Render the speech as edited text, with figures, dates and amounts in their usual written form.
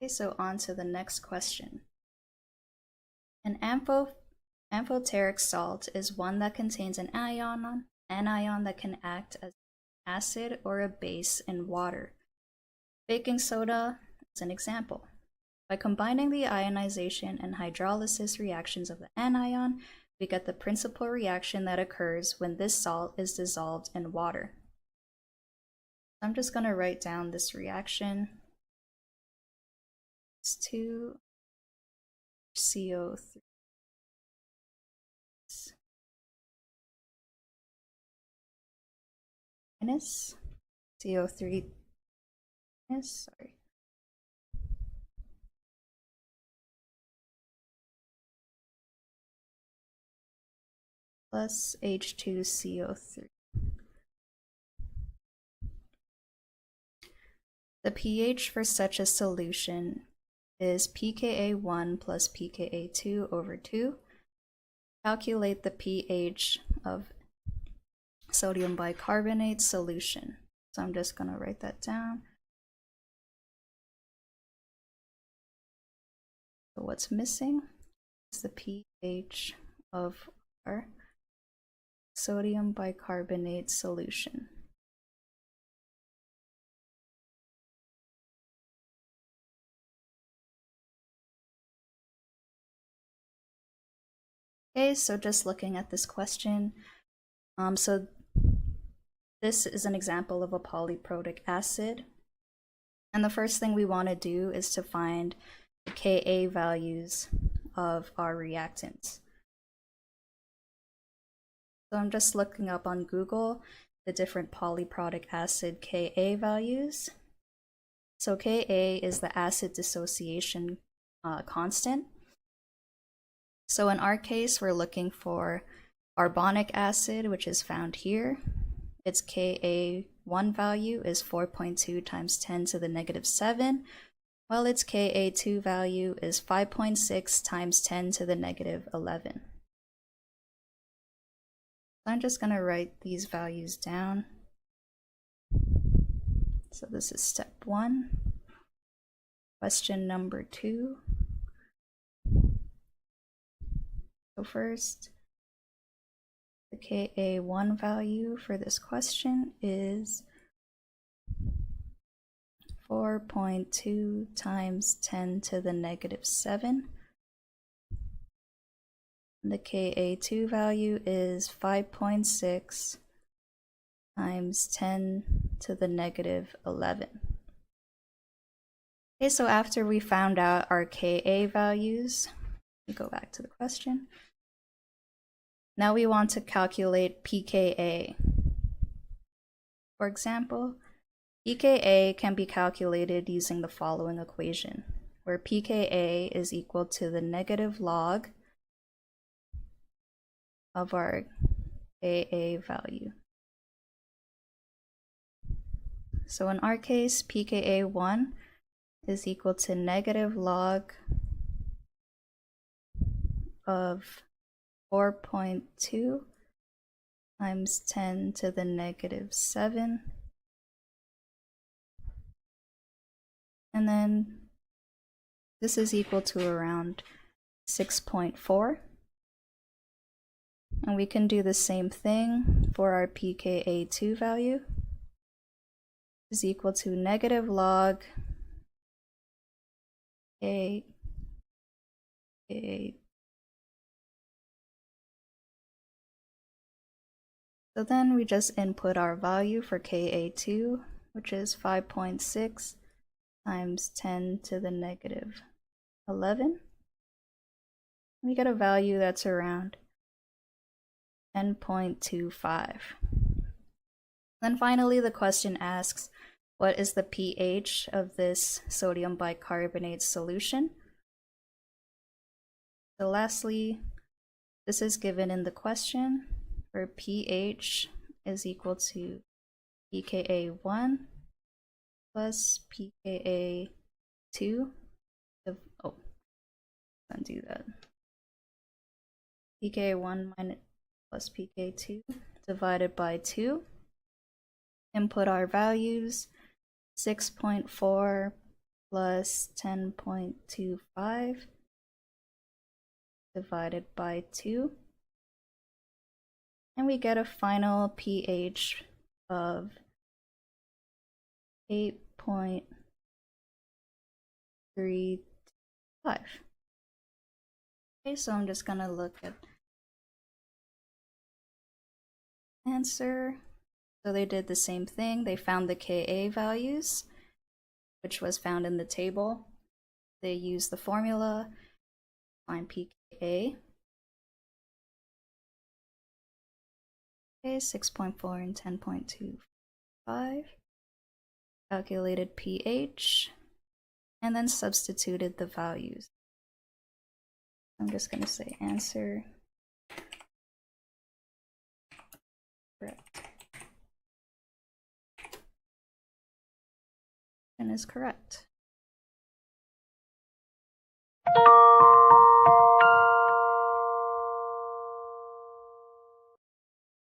Okay, so on to the next question. An amphoteric salt is one that contains an anion that can act as an acid or a base in water. Baking soda is an example. By combining the ionization and hydrolysis reactions of the anion, we get the principal reaction that occurs when this salt is dissolved in water. I'm just going to write down this reaction. It's 2CO3 minus CO3 minus, plus H2CO3. The pH for such a solution is pKa1 plus pKa2 over 2. Calculate the pH of sodium bicarbonate solution. So I'm just going to write that down. So what's missing is the pH of our sodium bicarbonate solution. Okay, so just looking at this question, so this is an example of a polyprotic acid. And the first thing we want to do is to find the Ka values of our reactants. So I'm just looking up on Google the different polyprotic acid Ka values. So Ka is the acid dissociation constant. So in our case, we're looking for carbonic acid, which is found here. Its Ka1 value is 4.2 times 10 to the negative 7, while its Ka2 value is 5.6 times 10 to the negative 11. So I'm just going to write these values down. So this is step 1. Question number 2. So first, the Ka1 value for this question is 4.2 times 10 to the negative 7. And the Ka2 value is 5.6 times 10 to the negative 11. Okay, so after we found out our Ka values, we go back to the question. Now we want to calculate pKa. For example, pKa can be calculated using the following equation, where pKa is equal to the negative log of our Ka value. So in our case, pKa1 is equal to negative log of 4.2 times 10 to the negative 7. And then this is equal to around 6.4. And we can do the same thing for our pKa2 value. Is equal to negative log Ka. So then we just input our value for Ka2, which is 5.6 times 10 to the negative 11. We get a value that's around 10.25. Then finally, the question asks, what is the pH of this sodium bicarbonate solution? So lastly, this is given in the question, where pH is equal to pKa1 plus pKa2. Undo that. pKa1 plus pKa2 divided by 2. Input our values, 6.4 plus 10.25 divided by 2. And we get a final pH of 8.35. Okay, so I'm just gonna look at answer. So they did the same thing. They found the Ka values, which was found in the table. They used the formula, find pKa. Okay, 6.4 and 10.25. Calculated pH, and then substituted the values. I'm just going to say answer correct. And is correct.